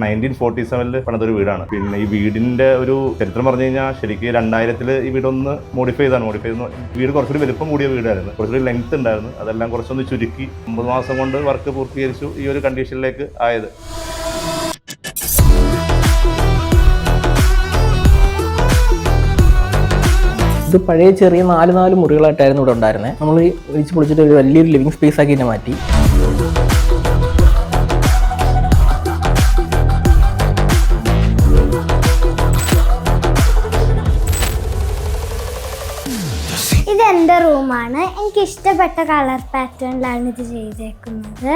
1947 പണിതൊരു വീടാണ്. പിന്നെ ഈ വീടിന്റെ ഒരു ചരിത്രം പറഞ്ഞു കഴിഞ്ഞാൽ ശരിക്കും 2000 ഈ വീടൊന്ന് മോഡിഫൈ ചെയ്താണ്. വീട് കുറച്ചുകൂടി വലുപ്പം കൂടിയ വീടായിരുന്നു, കുറച്ചുകൂടി ലെങ്ത് ഉണ്ടായിരുന്നു. അതെല്ലാം കുറച്ചൊന്ന് ചുരുക്കി 9 മാസം കൊണ്ട് വർക്ക് പൂർത്തീകരിച്ചു ഈ ഒരു കണ്ടീഷനിലേക്ക് ആയത്. ഇത് പഴയ ചെറിയ 4 മുറികളായിട്ടായിരുന്നു ഇവിടെ ഉണ്ടായിരുന്നത്. നമ്മൾ ഇടിച്ച് പൊളിച്ചിട്ട് ഒരു വലിയൊരു ലിവിങ് സ്പേസ് ആക്കി തന്നെ മാറ്റി. ഇതെൻ്റെ റൂമാണ്. എനിക്ക് ഇഷ്ടപ്പെട്ട കളർ പാറ്റേണിലാണ് ഇത് ചെയ്തേക്കുന്നത്.